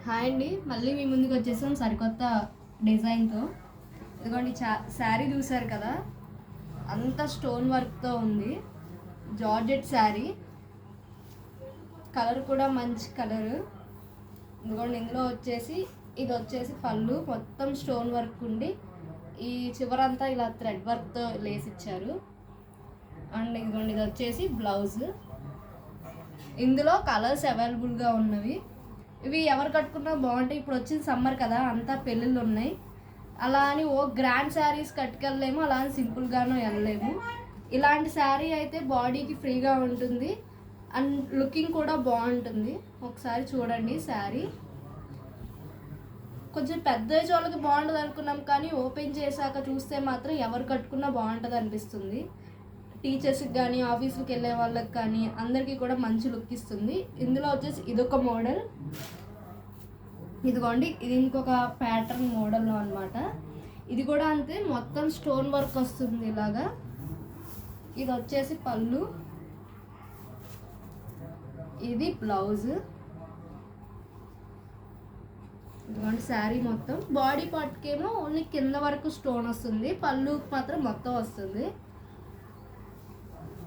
Hi అండి, మళ్ళీ మీ ముందుకు వచ్చేసాం సరికొత్త డిజైన్తో. ఇదిగోండి శారీ చూసారు కదా, అంతా స్టోన్ వర్క్తో ఉంది. జార్జెట్ శారీ, కలర్ కూడా మంచి కలరు. ఇదిగోండి ఇందులో వచ్చేసి ఇది వచ్చేసి పళ్ళు మొత్తం స్టోన్ వర్క్ ఉండి ఈ చివరంతా ఇలా థ్రెడ్ వర్క్తో లేసి ఇచ్చారు. అండ్ ఇదిగోండి ఇది వచ్చేసి బ్లౌజ్. ఇందులో కలర్స్ అవైలబుల్గా ఉన్నవి. ఇవి ఎవరు కట్టుకున్నా బాగుంటాయి. ఇప్పుడు వచ్చింది సమ్మర్ కదా, అంతా పెళ్ళిళ్ళు ఉన్నాయి. అలా అని ఓ గ్రాండ్ శారీస్ కట్టుకెళ్ళలేము, అలా అని సింపుల్గానూ వెళ్ళలేము. ఇలాంటి శారీ అయితే బాడీకి ఫ్రీగా ఉంటుంది అండ్ లుకింగ్ కూడా బాగుంటుంది. ఒకసారి చూడండి శారీ. కొంచెం పెద్ద ఏజ్ వాళ్ళకి బాగుంటుంది అనుకున్నాం, కానీ ఓపెన్ చేశాక చూస్తే మాత్రం ఎవరు కట్టుకున్నా బాగుంటుంది అనిపిస్తుంది. టీచర్స్కి కానీ ఆఫీస్కి వెళ్ళే వాళ్ళకి కానీ అందరికీ కూడా మంచి లుక్ ఇస్తుంది. ఇందులో వచ్చేసి ఇదొక మోడల్, ఇదిగోండి ఇది ఇంకొక ప్యాటర్న్ మోడల్లో అనమాట. ఇది కూడా అంతే, మొత్తం స్టోన్ వర్క్ వస్తుంది ఇలాగా. ఇది వచ్చేసి పళ్ళు, ఇది బ్లౌజ్. ఇదిగోండి శారీ మొత్తం బాడీ పార్ట్కి ఏమో ఓన్లీ కింద వరకు స్టోన్ వస్తుంది, పళ్ళు మాత్రం మొత్తం వస్తుంది.